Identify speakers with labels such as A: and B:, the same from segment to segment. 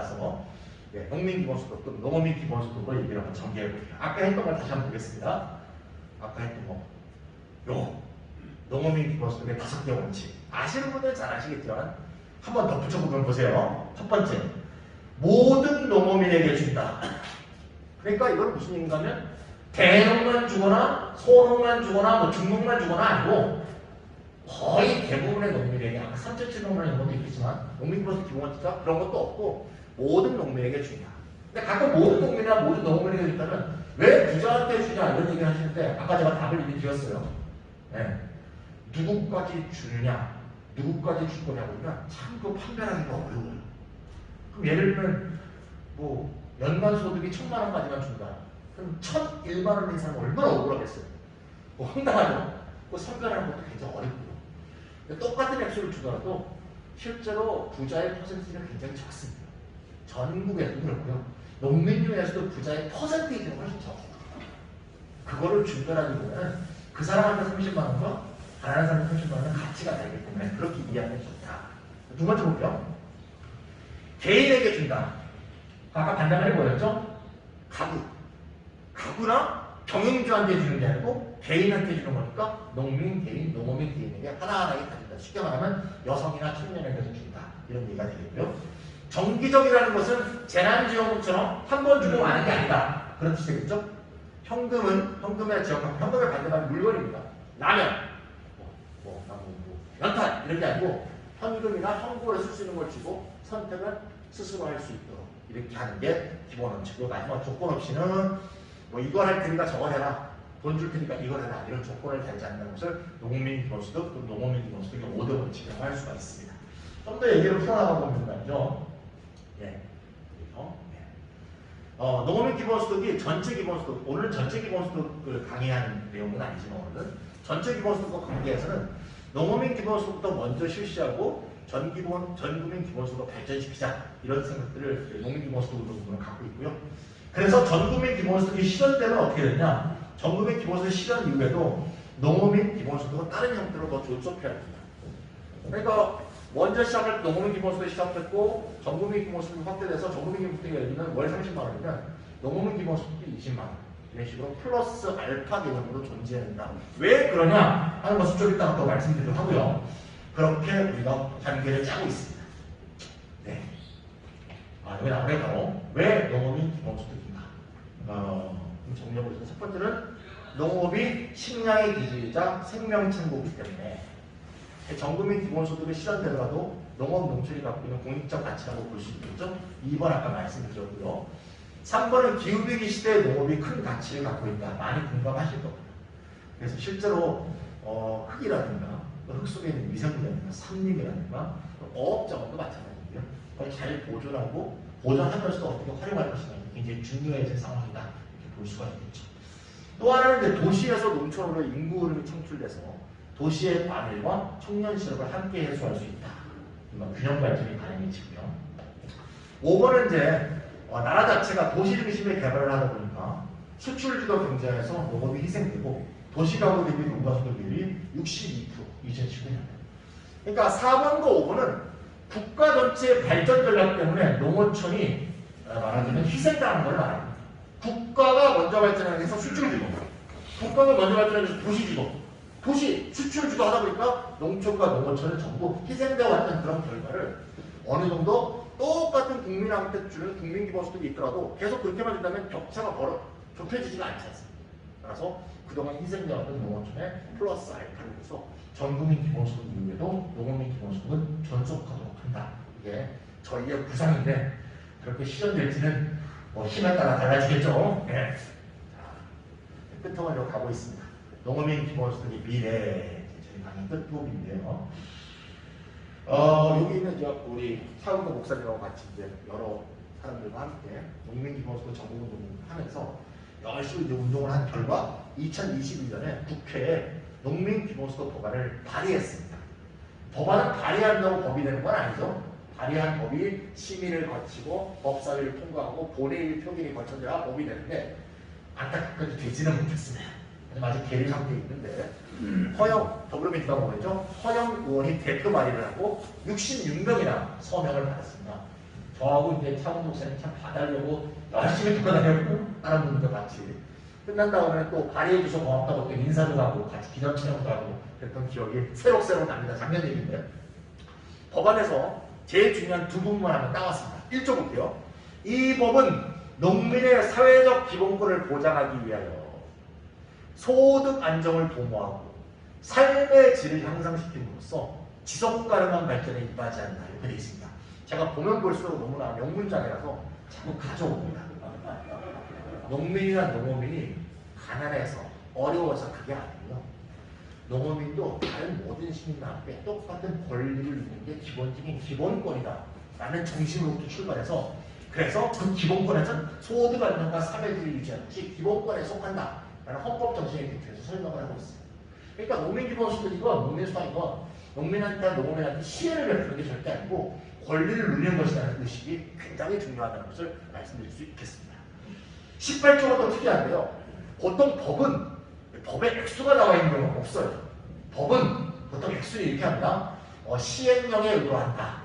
A: 따라서 농민기본소득 또는 농어민기본소득을 얘기를 한번 정리해볼게요. 아까 했던 걸 다시 한번 보겠습니다. 아까 했던 거 농어민기본소득의 5개 원칙 아시는 분들은 잘 아시겠지만 한번 더 붙여보면 보세요. 첫 번째, 모든 농어민에게 준다. 그러니까 이건 무슨 얘기인가면 대농만 주거나 소농만 주거나 뭐 중농만 주거나 아니고 거의 대부분의 농민에게 아까 선제치농이라는 이런 것도 있겠지만 농민기본소득 기본원칙자 그런 것도 없고 모든 농민에게 주냐. 근데 가끔 모든 농민이나 모든 농민에게 준다면 왜 부자한테 주냐 이런 얘기를 하시는데 아까 제가 답을 이미 드렸어요. 네. 누구까지 주느냐 누구까지 줄 거냐고 그러면 참 그 판별하기가 어려워요. 그럼 예를 들면 뭐 연간 소득이 1,000만 원까지만 준다. 그럼 1,001만 원인 사람은 얼마나 억울하겠어요. 뭐 황당하죠. 그 선별하는 것도 굉장히 어렵고요. 똑같은 액수를 주더라도 실제로 부자의 퍼센티지는 굉장히 작습니다. 전국에도 그렇고요. 농민 중에서도 부자의 퍼센테이지는 훨씬 적어요. 그거를 준다라는 거는 그 사람한테 30만 원과 다른 사람한테 30만 원은 가치가 다르기 때문에 그렇게 이해하면 좋다. 두 번째 볼게요. 개인에게 준다. 아까 반대말이 뭐였죠? 가구나 경영주한테 주는 게 아니고 개인한테 주는 거니까 농민, 개인, 농어민, 개인에게 하나하나에 다 준다. 쉽게 말하면 여성이나 청년에게도 준다. 이런 얘기가 되겠고요. 정기적이라는 것은 재난지원금처럼 한 번 주고 마는 게 아니다. 그런 뜻이겠죠? 현금의 지원금, 현금의 반대말은 물건입니다. 라면, 연탄 이런 게 아니고 현금이나 현금으로 쓸 수 있는 걸 주고 선택을 스스로 할 수 있도록 이렇게 하는 게 기본 원칙이고 마지막 조건 없이는 뭐 이걸 할 테니까 저걸 해라 돈 줄 테니까 이걸 해라 이런 조건을 달지 않는 것을 농민기본소득 또는 농어민기본소득의 5대 원칙이라고 할 수가 있습니다. 좀 더 얘기를 풀어나가 보면 말이죠. 농어민기본소득이 전체 기본소득 오늘은 전체 기본소득을 강의하는 내용은 아니지만 오늘은 전체 기본소득과 관계에서는 농어민 기본소득부터 먼저 실시하고 전국민 기본소득을 발전시키자 이런 생각들을 농민 기본소득 부분을 갖고 있고요. 그래서 전국민 기본소득이 실현되면 어떻게 되냐? 전국민 기본소득 실현 이후에도 농어민 기본소득은 다른 형태로 더 존속해야 됩니다. 그러니까 먼저 시작할 때 농어민 기본소득이 시작됐고 전국민 기본소득이 확대돼서 전국민 기본소득이 예를 들면 월 30만 원이면 농어민 기본소득이 20만 원. 이런 식으로 플러스 알파 개념으로 존재한다. 왜 그러냐 하는 것을 좀 이따가 또 말씀드리도록 하고요. 그렇게 우리가 단계를 짜고 있습니다. 네. 여기 나오네 바로 왜 농업이 기본소득인가? 정리해보겠습니다. 첫 번째는 농업이 식량의 기술이자 생명창고이기 때문에 전국민 기본소득이 실현되더라도 농업 농촌이 갖고 있는 공익적 가치라고 볼 수 있겠죠. 2번 아까 말씀드렸고요. 3번은 기후위기 시대에 농업이 큰 가치를 갖고 있다. 많이 공감하실 겁니다. 그래서 실제로 흙이라든가 흙 속에 있는 미생물이라든가 산림이라든가 어업작업도 마찬가지고요. 그걸 잘 보존하고 보존하면서도 어떻게 활용할 것인가 굉장히 중요해진 상황이다. 이렇게 볼 수가 있겠죠. 또 하나는 도시에서 농촌으로 인구 흐름이 창출돼서 도시의 과밀과 청년 실업을 함께 해소할 수 있다. 균형 발전이 가능해지고요. 5번은 이제 나라 자체가 도시 중심의 개발을 하다 보니까 수출주도 경제에서 농업이 희생되고 도시가구 대비 농가수도 비율이 62% 2019년. 그러니까 4번과 5번은 국가 전체의 발전 전략 때문에 농어촌이 말하자면 희생당하는 걸 말합니다. 국가가 먼저 발전하기 위해서 수출주도, 국가가 먼저 발전하기 위해서 도시주도, 도시 수출주도 하다 보니까 농촌과 농어촌은 전부 희생되어 왔던 그런 결과를 어느 정도 똑같은 국민한테 주는 국민기본소득이 있더라도 계속 그렇게만 준다면 격차가 좁혀지지가 않지 않습니까? 따라서 그동안 희생되었던 농어촌에 플러스 알파를 해서 전국민 기본소득 이후에도 농어민 기본소득은 존속하도록 한다. 이게 저희의 구상인데 그렇게 실현될지는 힘에 따라 달라지겠죠. 네. 자, 끝으로 가고 있습니다. 농어민 기본소득의 미래 저희 강의 끝부분인데요. 여기 있는 우리 사우도 목사님하고 같이 이제 여러 사람들과 함께 농민기본소득 전국운동을 하면서 열심히 이제 운동을 한 결과 2021년에 국회에 농민기본소득 법안을 발의했습니다. 법안을 발의한다고 법이 되는 건 아니죠. 발의한 법이 심의를 거치고 법사위를 통과하고 본회의 표결이 거쳐져야 법이 되는데 안타깝게도 되지는 못했습니다. 아직 계류 상태에 있는데 더불어민주당 의원이죠. 허영 의원이 대표 발의를 하고 66명이나 서명을 받았습니다. 저하고 이제 차은우 목사님 참 봐달라고 열심히 돌아다녔고 다른 분들도 같이 끝난 다음에 또 발휘해 주셔서 고맙다고 또 인사도 하고 같이 기념 촬영도 하고 그랬던 기억이 새록새록 납니다. 작년 얘기인데 법안에서 제일 중요한 두 부분만 한번 따왔습니다. 1조 볼게요. 이 법은 농민의 사회적 기본권을 보장하기 위하여 소득 안정을 도모하고 삶의 질을 향상시킴으로써 지속 가능한 발전에 이바지한다. 이렇게 되어 있습니다. 제가 보면 볼수록 너무나 명문장이라서 자꾸 가져옵니다. 농민이나 농어민이 가난해서 어려워서 그게 아니고요. 농어민도 다른 모든 시민과 함께 똑같은 권리를 누리는 게 기본적인 기본권이다 라는 정신으로부터 출발해서 그래서 그 기본권에서는 소득 안정과 사회주의를 유지하는 것이 기본권에 속한다 라는 헌법 정신에 기초해서 설명을 하고 있습니다. 그러니까 농민기본소득이건 농민수당이건 농민한테 농어민한테 시혜를 베푸는 게 절대 아니고 권리를 누리는 것이라는 의식이 굉장히 중요하다는 것을 말씀드릴 수 있겠습니다. 18조가 더 특이한데요. 보통 법에 액수가 나와 있는 경우가 없어요. 법은 보통 액수를 이렇게 합니다. 시행령에 의거한다.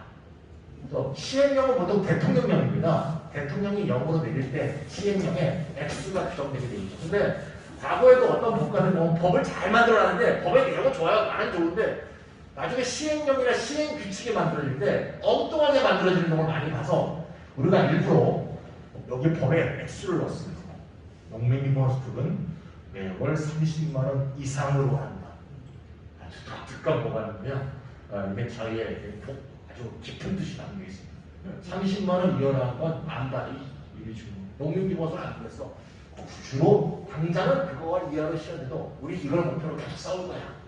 A: 또 시행령은 보통 대통령령입니다. 대통령이 영으로 내릴 때 시행령에 액수가 규정되게 되어 있죠. 근데 과거에도 어떤 국가는 보면 법을 잘 만들어놨는데 법의 내용은 좋아요. 나는 좋은데 나중에 시행령이나 시행규칙이 만들어질 때 엉뚱하게 만들어지는 경우를 많이 봐서 우리가 일부러 여기 법에 액수를 넣었습니다. 농민기본소득은 매월 30만 원 이상으로 한다. 아주 독특한 법안인데요. 이게 저희의 아주 깊은 뜻이 담겨 있습니다. 30만 원 이하라는 건 만발이 이게 주는 농민기본소득 안 그랬어. 주로 당장은 그거와 이하로 시작해도 우리 이걸 목표로 계속 싸울 거야.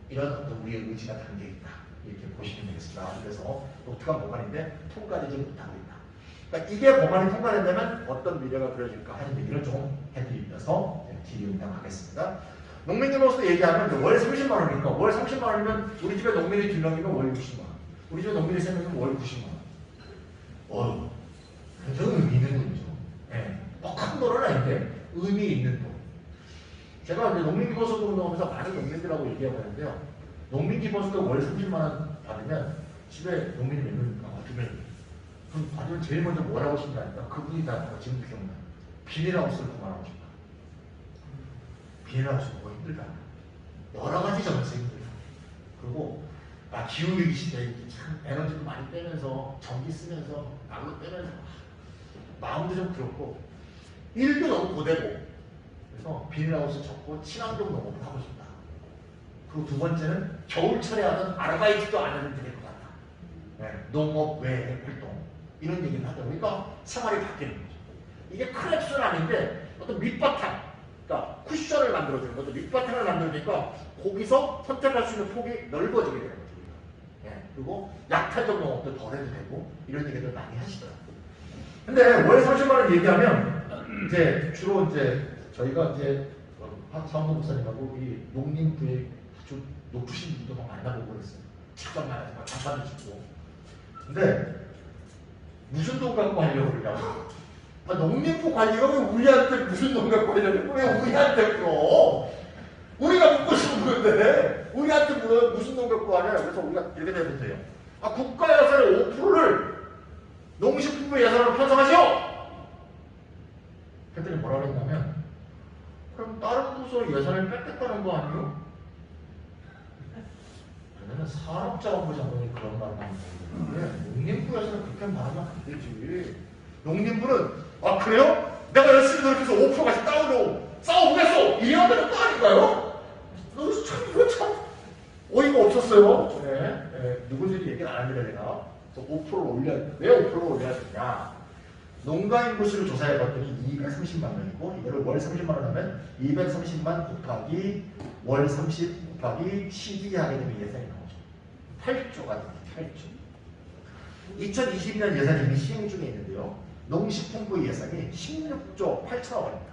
A: 이런 어떤 우리의 의지가 담겨 있다. 이렇게 보시면 되겠습니다. 그래서 독특한 법안인데 통과되지 못하고 있다. 그러니까 이게 법안이 통과된다면 어떤 미래가 그려질까 하는 얘기를 좀 해드리면서 뒤이응당 하겠습니다. 농민기본소득 얘기하면 월 30만 원이니까 월 30만 원이면 우리 집에 농민이 2명이면 월 60만 원. 우리 집에 농민이 3명이면 월 90만 원. 굉장히 의미 있는 돈이죠. 네. 큰 돈은 아닌데 의미 있는 돈. 제가 이제 농민기본소득 운동하면서 많은 농민들하고 얘기하고 있는데요. 농민기본소득 월 30만 원 받으면 집에 농민이 몇 명입니까? 2명. 그럼 받으면 제일 먼저 뭘 하고 싶냐 하니까 그분이 다 지금 기억나요. 비닐하우스를 그만하고 싶다. 비닐하우스 뭐가 힘들다. 여러 가지 점에서 힘들다. 그리고 기후위기 시대에 참 에너지도 많이 빼면서 전기 쓰면서 난로 빼면서 마음도 좀 그렇고 일도 너무 고되고 그래서 비닐하우스 접고 친환경 농업을 하고 싶다. 그리고 두 번째는 겨울철에 하던 아르바이트도 안 해도 될 것 같다. 네, 농업 외의 활동 이런 얘기를 하다 보니까 생활이 바뀌는 거죠. 이게 큰 액수는 아닌데 어떤 밑바탕, 그러니까 쿠션을 만들어주는 것도 밑바탕을 만들어주니까 거기서 선택할 수 있는 폭이 넓어지게 되는 거죠. 네, 그리고 약탈적 농업도 덜 해도 되고 이런 얘기들 많이 하시더라고요. 근데 월 30만 원 얘기하면 이제 주로 이제 저희가 이제 사원도 목사님하고 이 농림부에 아주 높으신 분도 막 만나보고 그랬어요. 직접 만나서 막 답변도 주고. 근데 무슨 돈 갖고 하려고 그러냐고. 농림부 관리가 왜 우리한테 무슨 돈 갖고 하려고 왜 우리한테 물어? 우리가 묻고 싶은 건데 우리한테 물어요. 무슨 돈 갖고 하냐. 그래서 우리가 이렇게 대답해요. 국가 예산의 5%를 농식품부 예산으로 편성하시오. 그랬더니 뭐라 그랬냐면 그럼 다른 부서 예산을 뺏겠다는 거 아니에요? 그러면 산업자원부 장관이 그런 말을 하는 건데 농림부 예산은 그렇게 말하면 안 되지. 농림부는 그래요? 내가 열심히 노력해서 5%까지 싸워보겠어! 이래야 되는 거 아닌가요? 이거 참 어이가 없었어요. 누구들이 얘기를 안 하길래 내가 5%를 왜 5%를 올려야 되냐? 농가인구수를 조사해봤더니 230만 명이고 이거를 월 30만 원 하면 230만 곱하기 월 30 곱하기 12 하게 되면 예산이 나오죠. 8조가 됩니다. 8조. 2022년 예산이 이미 시행 중에 있는데요. 농식품부 예산이 16조 8천억 원입니다.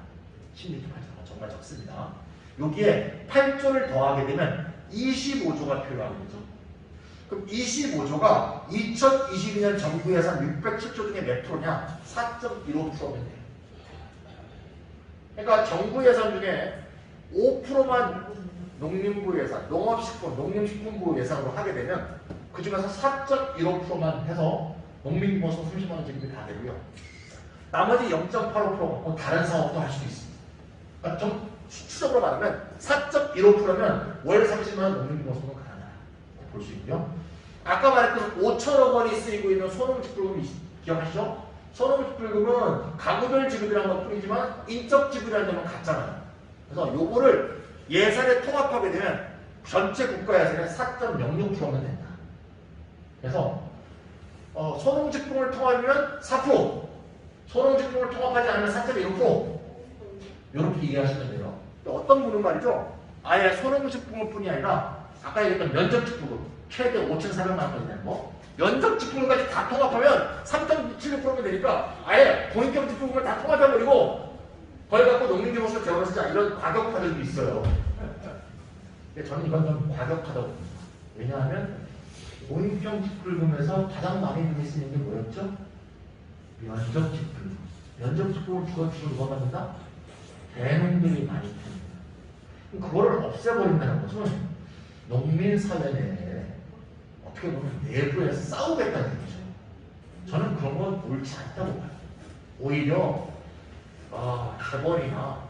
A: 16조 8천억 원 정말 적습니다. 여기에 8조를 더하게 되면 25조가 필요한 거죠. 그럼 25조가 2022년 정부 예산 607조 중에 몇 프로냐? 4.15%면 돼요. 그러니까 정부 예산 중에 5%만 농림부 예산, 농업식품, 농림식품부 예산으로 하게 되면 그 중에서 4.15%만 해서 농민기본소득 30만 원 지급이 다 되고요. 나머지 0.85% 갖고 다른 사업도 할 수도 있습니다. 그러니까 좀 수치적으로 말하면 4.15%면 월 30만 원 농민기본소득은 가능하다 볼 수 있고요. 아까 말했던 5천억 원이 쓰이고 있는 소농직불금 기억하시죠? 소농직불금은 가구별 지급이라는 것 뿐이지만 인적 지급이라는 점은 같잖아요. 그래서 요거를 예산에 통합하게 되면 전체 국가 예산의 4.06%면 된다. 그래서 소농직불금을 통합하면 4%, 소농직불금을 통합하지 않으면 4.15% 이렇게 이해하시면 돼요. 어떤 분은 말이죠. 아예 소농직불금 뿐이 아니라 아까 얘기했던 면적직불금 최대 5,400만 원까지 되는 거 면적직불금까지 다 통합하면 3.76%면 되니까 아예 본격직불금을 다 통합해버리고 거기 갖고 농민기본소득 재원을 쓰자 이런 과격파들도 있어요. 근데 저는 이건 좀 과격하다고 봅니다. 왜냐하면 본격직불금에서 가장 많이 쓰이는 게 뭐였죠? 면적직불금. 면적직불금 주로 누가 받는다? 대농들이 많이 듭니다. 그거를 없애버린다는 것은 농민사회 내에 어떻게 보면 내부에서 싸우겠다는 얘기죠. 저는 그런 건 옳지 않다고 봐요. 오히려 재벌이나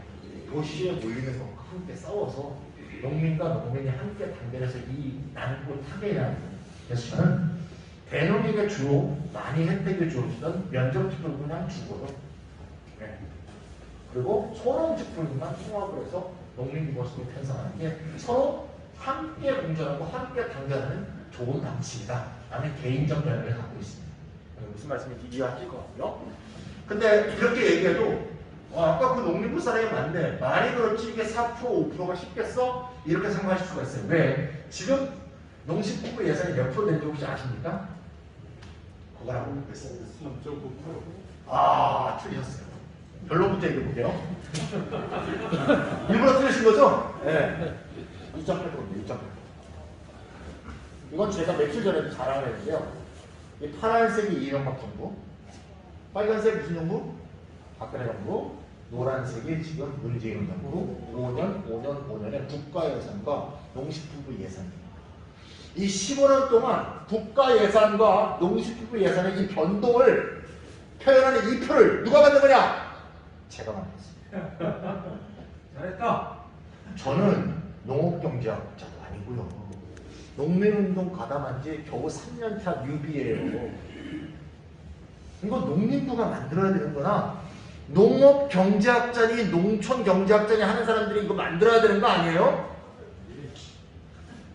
A: 도시에 몰리는 것과 함께 싸워서 농민과 농민이 함께 단결해서 이 난국을 타개해야 합니다. 그래서 저는 대농에게 주로 많이 혜택을 주어주던 면적직불금 그냥 주고요. 네. 그리고 소농직불금만 통합을 해서 농민기본소득을 편성하는 게 서로 함께 공존하고 함께 단결하는 좋은 방식이다 라는 개인적 견해를 갖고 있습니다. 무슨 말씀인지 이해하실 것 같고요. 근데 이렇게 얘기해도 아까 그 농민부 사람이 맞네. 많이 그렇지 이게 4% 5%가 쉽겠어? 이렇게 생각하실 수가 있어요. 왜? 지금 농식품부 예산이 몇 프로 된지 혹시 아십니까? 그거라고 묻겠어요. 3.9%. 틀리셨어요. 별로부터 얘기해볼게요. 일부러 틀리신 거죠? 네. 2.8%입니다. 2.8%. 이건 제가 며칠 전에도 자랑을 했는데요. 이 파란색이 이명박 정부, 빨간색 무슨 정부? 박근혜 정부, 노란색이 지금 문재인 정부 5년의 국가 예산과 농식품부 예산입니다. 이 15년 동안 국가 예산과 농식품부 예산의 이 변동을 표현하는 이 표를 누가 만든 거냐? 제가 만들었습니다.
B: 잘했다.
A: 저는 농업경제학자도 아니고요. 농민운동 가담한 지 겨우 3년차 뉴비예요. 이거 농민부가 만들어야 되는 거나 농업경제학자니 농촌경제학자니 하는 사람들이 이거 만들어야 되는 거 아니에요?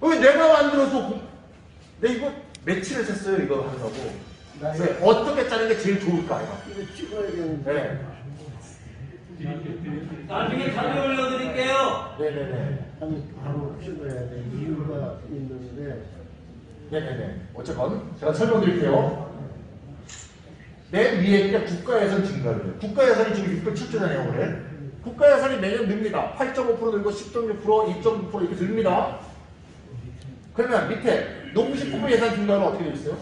A: 왜 내가 만들어서 이거 며칠을 샜어요 이거 하려고. 그래서 어떻게 짜는 게 제일 좋을까 이거 찍어야 되는데.
B: 나중에 자료 올려드릴게요.
A: 네네네.
C: 아니 바로 찍어야 돼. 이유가 있는데.
A: 네네네. 어쨌건 제가 설명드릴게요. 맨 위에 있는 국가예산 증가율이에요. 국가예산이 지금 607조잖아요 올해. 국가예산이 매년 늡니다. 8.5% 늘고 10.6%, 2.9% 이렇게 늘립니다. 그러면 밑에 농식품부 예산 증가율은 어떻게 되어 있어요?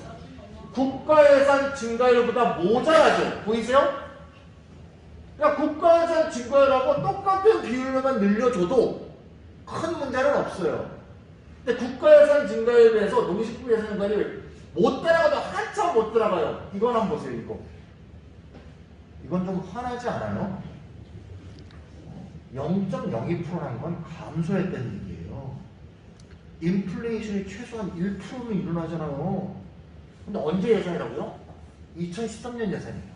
A: 국가예산 증가율보다 모자라죠. 보이세요? 그러니까 국가예산 증가율하고 똑같은 비율로만 늘려줘도 큰 문제는 없어요. 근데 국가예산 증가율에 비해서 농식품 예산 증가율이 못 따라가도 한참 못 따라가요. 이건 한번 보세요. 이건 좀 화나지 않아요? 0.02%라는 건 감소했다는 얘기예요. 인플레이션이 최소한 1%는 일어나잖아요. 근데 언제 예산이라고요? 2013년 예산이에요.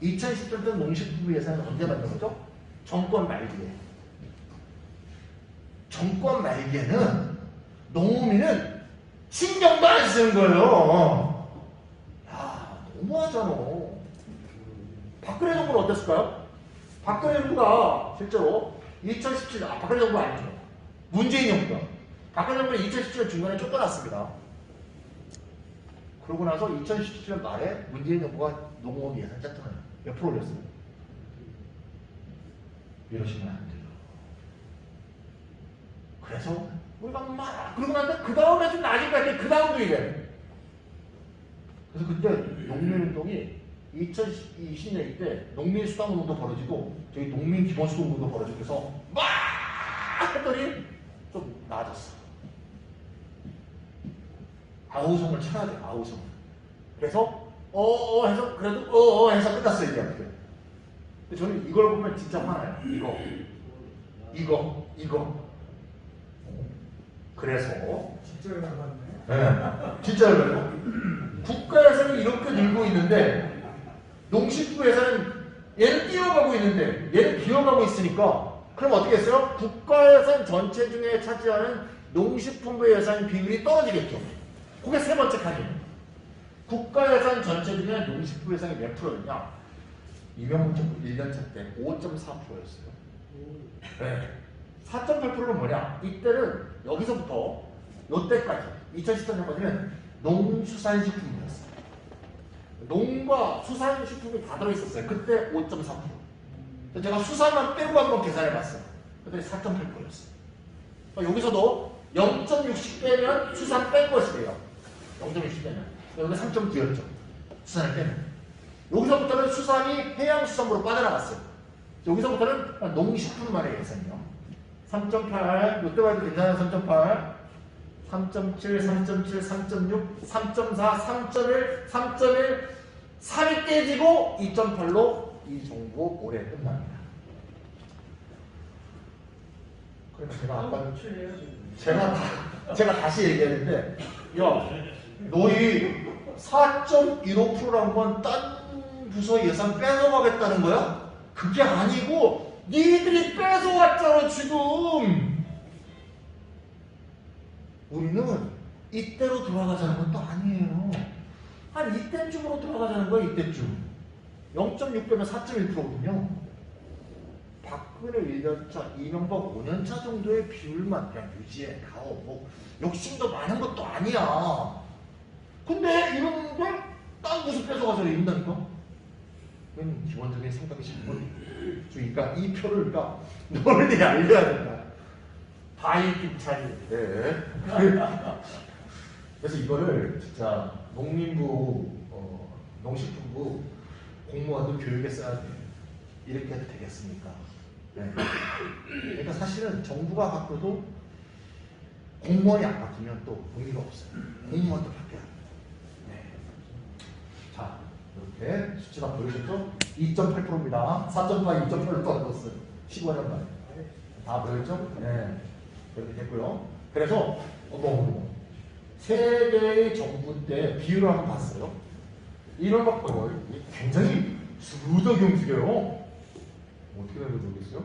A: 2013년 농식품부 예산은 언제 만든 거죠? 정권 말기에. 정권 말기에는 농민은 신경도 안 쓰는 거예요. 야, 너무하잖아. 박근혜 정부는 어땠을까요? 박근혜 정부가 실제로 2017년, 박근혜 정부 아니죠. 문재인 정부가. 박근혜 정부는 2017년 중간에 쫓겨났습니다. 그러고 나서 2017년 말에 문재인 정부가 농업 예산 짰잖아요. 몇 프로 올렸어요? 이러시면 안 돼요. 그래서 우리가 막 그러고 나서 그 다음에 좀 나아질 것 같아. 그 다음도 이래. 그래서 그때 농민운동이 2020년 이때 농민수당운동도 벌어지고 저희 농민기본소득운동도 벌어지고 해서 막 했더니 좀 나아졌어. 아우성을 쳐야 돼. 아우성. 그래서 해서 그래도 해서 끝났어요 이게. 근데 저는 이걸 보면 진짜 화나요. 이거. 그래서
C: 진짜 열받네.
A: 네, 진짜 그래요. 국가에서는 이렇게 늘고 있는데 농식부에서는 얘는 뛰어가고 있는데 얘는 비어가고 있으니까 그럼 어떻게 했어요? 국가 예산 전체 중에 차지하는 농식품부 예산 비율이 떨어지겠죠. 그게 세 번째 칸이에요. 국가 예산 전체 중에 농식부 예산이 몇 프로였냐? 이명박 정부 1년차 때 5.4%였어요. 네. 4.8%는 뭐냐? 이때는 여기서부터 요때까지 2013년까지는 농수산식품이었어요. 농과 수산식품이 다 들어있었어요. 그때 5.3%. 제가 수산만 빼고 한번 계산해봤어요. 그때 4.8%였어요. 여기서도 0.60 빼면 수산 뺀 것이 돼요. 0.60 빼면. 여기 3.9였죠. 수산을 빼면. 여기서부터는 수산이 해양수산부로 빠져나갔어요. 여기서부터는 농식품만의 예산이요. 3.8, 이때 봐도 괜찮아요. 3.8, 3.7, 3.7, 3.6, 3.4, 3.1, 3.1, 3이 깨지고 2.8로 이 정부 올해 끝납니다. 그래서 제가 다시 얘기했는데, 야, 너희 4.15%란 건 딴 부서 예산 뺏어가겠다는 거야? 그게 아니고 니들이 뺏어왔잖아 지금. 우리는 이때로 돌아가자는 건 또 아니에요. 한 이때쯤으로 돌아가자는 거야. 이때쯤 0.6 빼면 4.1%거든요. 박근혜 1년차, 이명박 5년차 정도의 비율만 그냥 유지해 가오. 뭐 욕심도 많은 것도 아니야. 근데 이러는데 딴 곳을 뺏어가서 이런다니까. 그건 기본적인 생각이 잘못돼. 그러니까 이 표를 그러니까 널리 알려야 된다. 바이김차리. 네. 그래서 이거를 진짜 농림부, 농식품부 공무원들 교육에 써야 돼. 이렇게 해도 되겠습니까? 네. 그러니까 사실은 정부가 바꿔도 공무원이 안 바뀌면 또 의미가 없어요. 공무원도 바뀌어야 돼요. 네. 자, 이렇게 수치가 보이셨죠? 2.8%입니다. 4.8, 2.8을 떨어졌어요. 15년 만에. 다 보였죠? 네. 이렇게 됐고요. 그래서 세계의 정부 때 비율을 한번 봤어요. 이명박 굉장히 수덕이 움직여요. 어떻게 되는지 모르겠어요?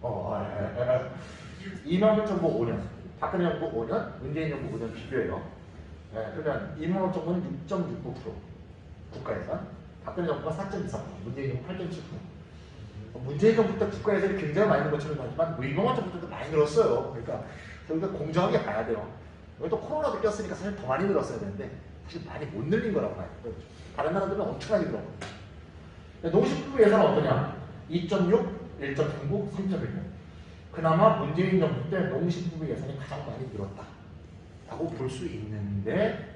A: 잠깐만요. 이명박 정부 5년, 박근혜 정부 5년, 문재인 정부 5년 비교해요. 네, 그러면 이명박 정부는 6.69% 국가예산, 박근혜 정부가 4.24%, 문재인 정부 8.7%. 문재인 정부 때 국가예산이 굉장히 많이 는 것처럼 하지만 이명박 정부 때도 많이 늘었어요. 그러니까 저희가 공정하게 봐야 돼요. 여기 또 코로나도 꼈으니까 사실 더 많이 늘었어야 되는데 사실 많이 못 늘린 거라고 봐요. 다른 나라들은 엄청나게 늘었거든요. 농식품 예산은 어떠냐? 2.6, 1.39, 3.16. 그나마 문재인 정부 때 농식품 예산이 가장 많이 늘었다라고 볼 수 있는데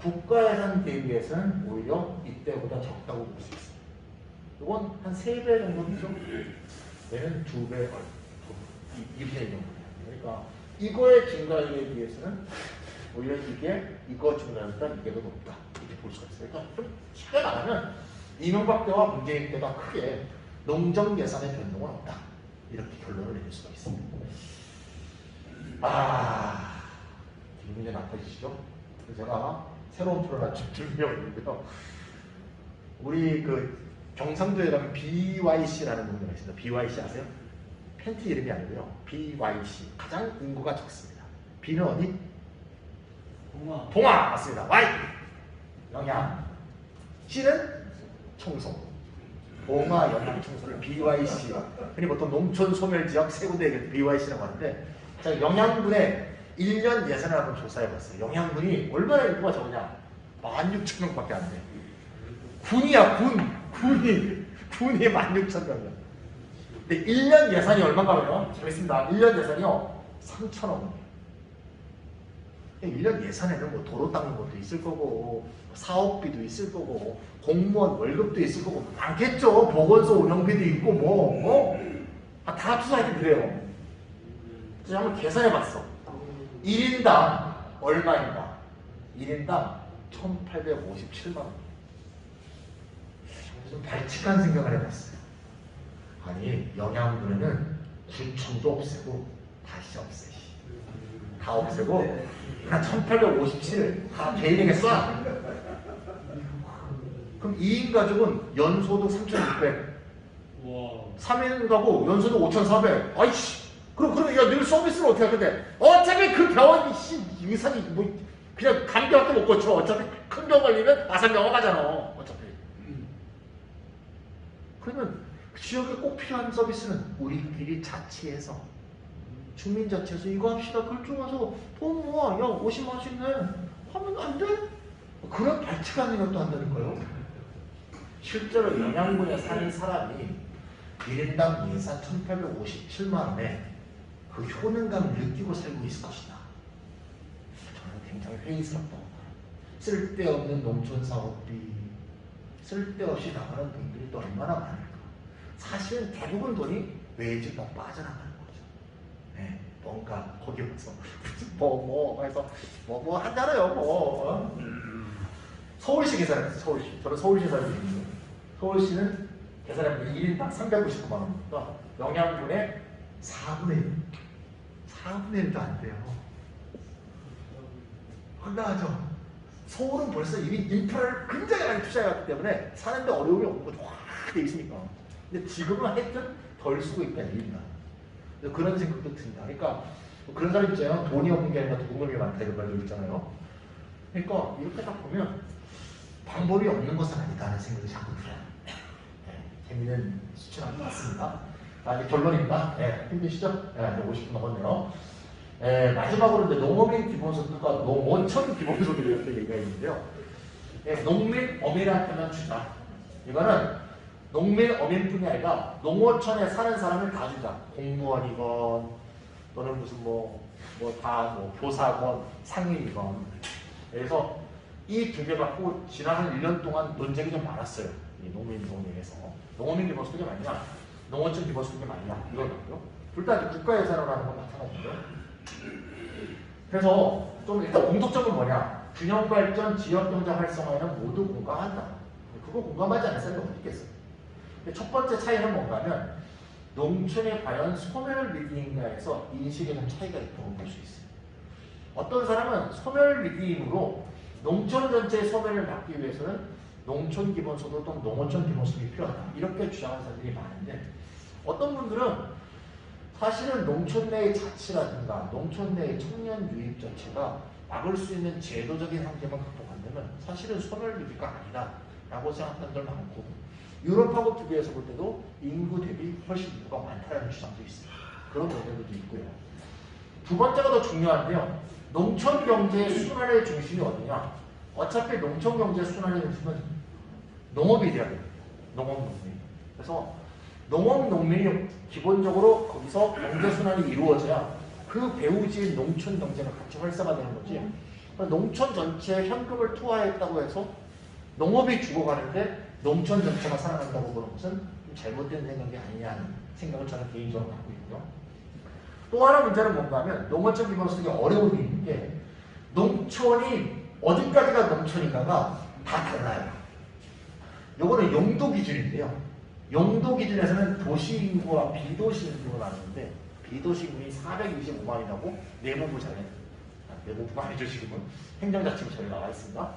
A: 국가 예산 대비해서는 오히려 이때보다 적다고 볼 수 있습니다. 이건 한 3배 정도죠. 얘는 2배, 2분의 1 정도. 그러니까 이거의 증가율에 비해서는 오히려 이거 증가율보다 이게 더 높다. 이렇게 볼 수가 있어요. 그러니까 좀 쉽게 말하면 이명박 때와 문재인 때가 크게 농정 예산의 변동은 없다. 이렇게 결론을 내릴 수가 있습니다. 이 문제 나타지시죠? 제가 새로운 프로를 좀 준비하고 있는데요. 우리 경상도에 가면 BYC라는 동네가 있습니다. BYC 아세요? 팬티 이름이 아니고요. BYC. 가장 인구가 적습니다. B는 어디? 동아. 맞습니다. Y. 영양. C는 청송. 동아, 영양, 청송을 BYC. 흔히 보통 농촌 소멸지역 세 군데에 BYC라고 하는데, 제가 영양군의 1년 예산을 한번 조사해봤어요. 영양군이 얼마나 인구가 적으냐? 16,000명밖에 안 돼요. 군이야, 군이 16,000명이야. 근데 1년 예산이 얼마인가 봐요? 재밌습니다. 1년 예산이요, 3,000원. 1년 예산에는 뭐 도로 닦는 것도 있을 거고, 사업비도 있을 거고, 공무원 월급도 있을 거고, 많겠죠. 보건소 운영비도 있고, 다 투자해도 그래요. 그래서 한번 계산해 봤어. 1인당 얼마인가? 1인당 1857만 원. 좀 발칙한 생각을 해봤어요. 아니, 영양분에는 군청도 없애고 다시 없애. 다 없애고 한 1857 다 개인에게 쏴. 그럼 2인 가족은 연소득 3,600. 3인 가구 연소득 5,400. 아이씨. 그럼 야, 늘 서비스를 어떻게 할 건데? 어차피 그 병원이 의사니 뭐 그냥 감기밖에 못 고쳐. 어차피 큰 병 걸리면 아산병원 가잖아. 어차피. 그러면 지역에 꼭 필요한 서비스는 우리끼리 자치해서 주민 자치해서 이거 합시다. 글좀 와서 돈 모아. 야 50만 원씩 내. 하면 안 돼? 그런 발칙한 생각도 한다는 거예요. 실제로 영양군에 사는 사람이 1인당 예산 1857만 원에 그 효능감을 느끼고 살고 있을 것이다. 저는 굉장히 회의스럽다고 봐요. 쓸데없는 농촌 사업비, 쓸데없이 나가는 돈들이 또 얼마나 많을까. 사실은 대부분 돈이 외지로 빠져나가는 거죠. 네, 뭔가 거기 와서 해서 뭐 한다래요 뭐. 서울시 계산했어요. 서울시. 저는 서울시 살고 있는데 서울시는 계산하면 1인당 399만 원이니까 영양분의 4분의 1. 4분의 1도 안 돼요. 황당하죠? 서울은 벌써 이미 인프라를 굉장히 많이 투자해왔기 때문에 사는데 어려움이 없고 확 돼 있으니까. 근데 지금은 하여튼 덜 쓰고 있다는 얘기입니다. 그런 생각도 든다. 그러니까 그런 사람 있잖아요. 돈이 없는 게 아니라 돈이 많다 이런 말도 있잖아요. 그러니까 이렇게 딱 보면 방법이 없는 것은 아니다 하는 생각이 자꾸 들어요. 네, 재미있는 수치가 나왔습니다. 이제 결론입니다. 네, 힘드시죠? 네, 50분 넘었네요. 네, 마지막으로 이제 농어민 기본소득과 농어촌 기본소득 이렇게 얘기가 있는데요. 네, 농민 어민한테만 주자. 이거는 농민 어민뿐이 아니라 농어촌에 사는 사람을 다 주자. 공무원이건 또는 무슨 교사건 상인이건. 그래서 이 두 개 갖고 지난 1년 동안 논쟁이 좀 많았어요. 이 농민 동맹에서. 농어민 기본소득이 맞냐? 농어촌 기본소득이 맞냐? 이거고요. 둘 다 국가 예산으로 하는 건 마찬가지죠. 그래서 좀 일단 공통점은 뭐냐? 균형 발전, 지역 경제 활성화에는 모두 공감한다. 그거 공감하지 않는 사람이 어디 있겠어요? 첫 번째 차이는 뭔가면 농촌이 과연 소멸 위기인가에서 인식에 좀 차이가 있다고 볼 수 있어요. 어떤 사람은 소멸 위기이므로 농촌 전체의 소멸을 막기 위해서는 농촌 기본소득 또는 농어촌 기본소득이 필요하다. 이렇게 주장하는 사람들이 많은데 어떤 분들은 사실은 농촌 내의 자치라든가 농촌 내의 청년 유입 자체가 막을 수 있는 제도적인 한계만 극복한다면 사실은 소멸 위기가 아니다 라고 생각하는 분들 많고 유럽하고 비교해서 볼 때도 인구 대비 훨씬 인구가 많다는 주장도 있습니다. 그런 논쟁도 있고요. 두 번째가 더 중요한데요. 농촌 경제의 순환의 중심이 어디냐? 어차피 농촌 경제의 순환의 중심은 농업이 돼야 돼요. 농업 농민. 그래서 농업 농민이 기본적으로 거기서 경제 순환이 이루어져야 그 배후지인 농촌 경제가 같이 활성화되는 거지. 농촌 전체에 현금을 투하했다고 해서 농업이 죽어가는데 농촌 전체가 살아난다고 보는 것은 좀 잘못된 생각이 아니냐 하는 생각을 저는 개인적으로 갖고 있고요. 또 하나 문제는 뭔가 하면 농어촌 기본소득이 어려움이 있는 게 농촌이 어디까지가 농촌인가가 다 달라요. 요거는 용도 기준인데요. 용도 기준에서는 도시 인구와 비도시 인구가 나누는데 비도시 인구이 425만이라고 내무부 자료, 내무부가 아니죠 지금은 행정자치부 자료에 나와 있습니다.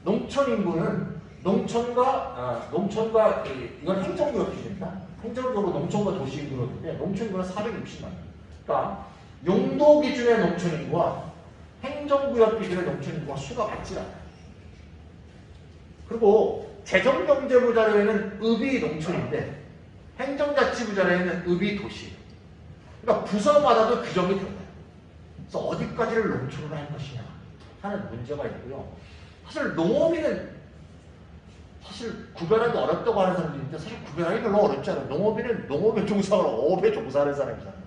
A: 농촌 인구는 농촌과 이건 행정구역 기준입니다. 행정구역으로 농촌과 도시 인구로 있는데 농촌 인구는 460만. 그러니까 용도 기준의 농촌 인구와 행정구역 기준의 농촌 인구가 수가 같지 않아요. 그리고 재정경제부 자료에는 읍이 농촌인데 행정자치부 자료에는 읍이 도시. 그러니까 부서마다도 규정이 달라요. 그래서 어디까지를 농촌으로 할 것이냐 하는 문제가 있고요. 사실 농어민은 사실 구별하기 어렵다고 하는 사람들이 있는데 사실 구별하기 별로 어렵지 않아요. 농어민은 농업에 종사하는 어업에 종사하는 사람이잖아요.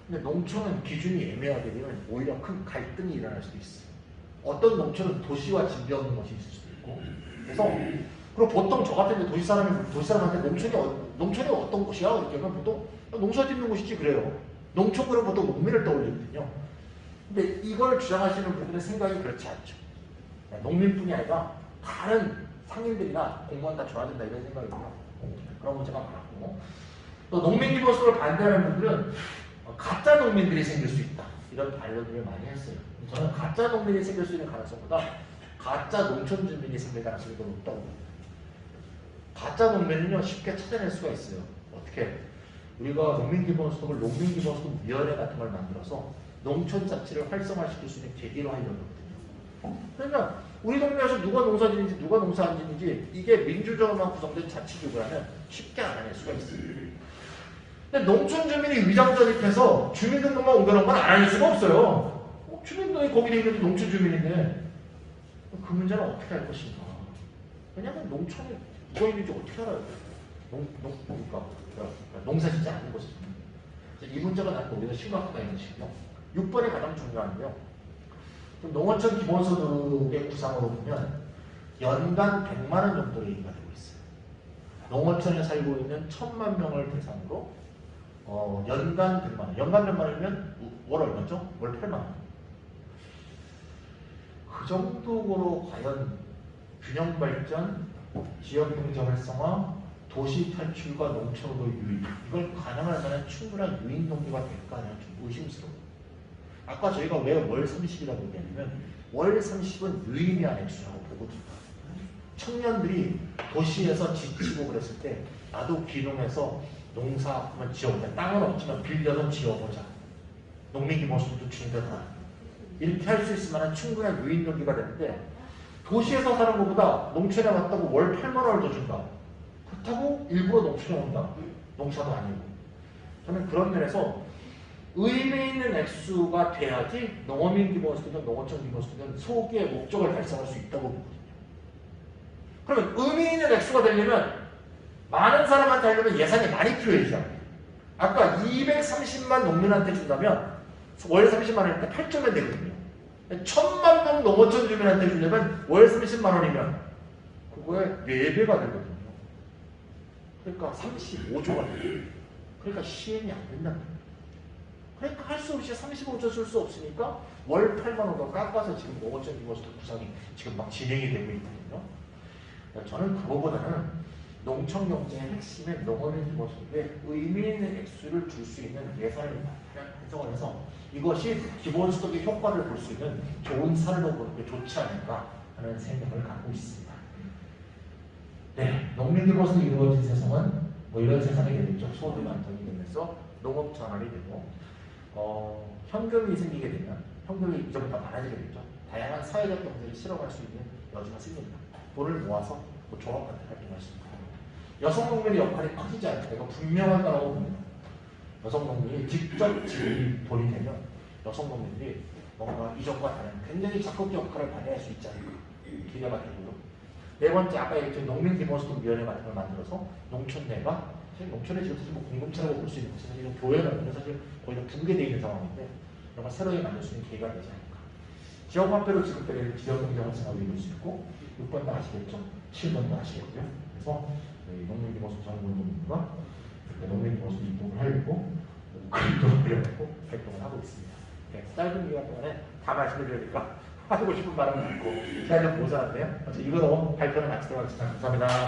A: 근데 농촌은 기준이 애매하게 되면 오히려 큰 갈등이 일어날 수도 있어요. 어떤 농촌은 도시와 진비없는 것이 있을 수도 있고. 그래서 그리고 보통 저 같은 도시 사람한테 농촌이 어떤 곳이야? 이렇게 하면 보통 농사 짓는 곳이지 그래요. 농촌 그러면 보통 농민을 떠올리거든요. 근데 이걸 주장하시는 분들의 생각이 그렇지 않죠. 농민뿐이 아니라 다른 상인들이나 공무원 다 줘야 된다 이런 생각이 들어요. 그런 문제가 많았고 또 농민 기본소득을 반대하는 분들은 가짜 농민들이 생길 수 있다 이런 반론을 많이 했어요. 저는 가짜 농민이 생길 수 있는 가능성보다 가짜 농촌 주민이 생길 가능성이 더 높다고 봅니다. 가짜 농민은요 쉽게 찾아낼 수가 있어요. 어떻게? 우리가 농민기본소득을 농민기본소득위원회 같은 걸 만들어서 농촌 자치를 활성화시킬 수 있는 계기로 하려고 하거든요. 그러니까 우리 동네에서 누가 농사짓는지 누가 농사 안 짓는지 이게 민주적으로만 구성된 자치구라면 쉽게 알아낼 수가 있어요. 근데 농촌 주민이 위장전입해서 주민등록만 옮겨놓은 건 알아낼 수가 없어요. 주민등록이 거기 돼 있는데 농촌 주민인데 그 문제는 어떻게 할 것인가? 왜냐하면 농촌이 누가 있는지 어떻게 알아요? 그러니까 농사 짓지 않는 곳이죠. 이 문제가 나는 오히려 심각하다 이런 식이요. 6번이 가장 중요한데요. 농어촌 기본소득의 구상으로 보면 연간 100만 원 정도 얘기가 되고 있어요. 농어촌에 살고 있는 1000만 명을 대상으로 연간 100만 원. 연간 100만 원이면 월 얼마죠? 월 8만 원. 그 정도로 과연 균형 발전, 지역 경제 활성화, 도시 탈출과 농촌으로 유인 이걸 가능할 만한 충분한 유인 동기가 될까 하는 좀 의심스러워요. 아까 저희가 왜 월 30이라고 얘기했냐면 월 30은 유의미한 액수라고 보거든요. 청년들이 도시에서 지치고 그랬을 때 나도 귀농해서 농사 한번 지어보자. 땅은 없지만 빌려서 지어보자. 농민기본소득도 준다더라. 이렇게 할 수 있을 만한 충분한 유인 동기가 되는데 도시에서 사는 것보다 농촌에 왔다고 월 8만 원을 더 준다. 그렇다고 일부러 농촌에 온다. 농사도 아니고. 저는 그런 면에서 의미 있는 액수가 돼야지 농어민 기본소득은 농어촌 기본소득은 소기의 목적을 달성할 수 있다고 보거든요. 그러면 의미 있는 액수가 되려면 많은 사람한테 하려면 예산이 많이 필요해지죠. 아까 230만 농민한테 준다면 월 30만 원일 때 8조면 되거든요. 1000만 명 농어촌 주민한테 주려면 월 30만 원이면 그거의 4배가 되거든요. 그러니까 35조가 돼요. 그러니까 시행이 안 된다는 거예요. 그러니까 할 수 없이 35조 쓸 수 없으니까 월 8만 원 더 깎아서 지금 농어촌 기본소득 구상이 지금 막 진행이 되고 있거든요. 저는 그거보다는 농촌 경제의 핵심인 농어민 기본소득에 의미 있는 액수를 줄 수 있는 예산을 편성을 해서 이것이 기본소득의 효과를 볼 수 있는 좋은 사례로 보는 게 좋지 않을까 하는 생각을 갖고 있습니다. 네, 농민 기본소득이 이루어진 세상은 뭐 이런 세상이 되겠죠. 소득 안정이 되면서 농업 전환이 되고 현금이 생기게 되면 현금이 이전보다 많아지겠죠. 다양한 사회적 경제를 실험할 수 있는 여지가 생깁니다. 돈을 모아서 뭐 종합 같은 활동을 할 수 있고 여성 농민의 역할이 커지지 않을까 이거 분명할 거라고 봅니다. 여성 농민이 직접 지금 돈이 되면 여성 농민들이 뭔가 이전과 다른 굉장히 적극적 역할을 발휘할 수 있지 않을까 기대가 되고요. 네 번째 아까 얘기했던 농민기본소득위원회 같은 걸 만들어서 농촌 내가 사실 농촌에 지금 사실 뭐 공동체라고 볼 수 있는 것은 사실 교회는 사실 거의 다 붕괴되어 있는 상황인데 이런 걸 새로이 만들 수 있는 기회가 되지 않을까. 지역화폐로 지급되는 지역경제 활성화도 이룰 수 있고 6번도 아시겠죠? 7번도 아시겠고요. 그래서 농민기본소득 정부운동과 농민기본소득 입법을 하려고 그림도 그려놓고 활동을 하고 있습니다. 네, 짧은 기간 동안에 다 말씀드리니까 하고 싶은 말은 많고 제가 좀 모자란데요. 이거로 발표를 마치도록 하겠습니다. 감사합니다.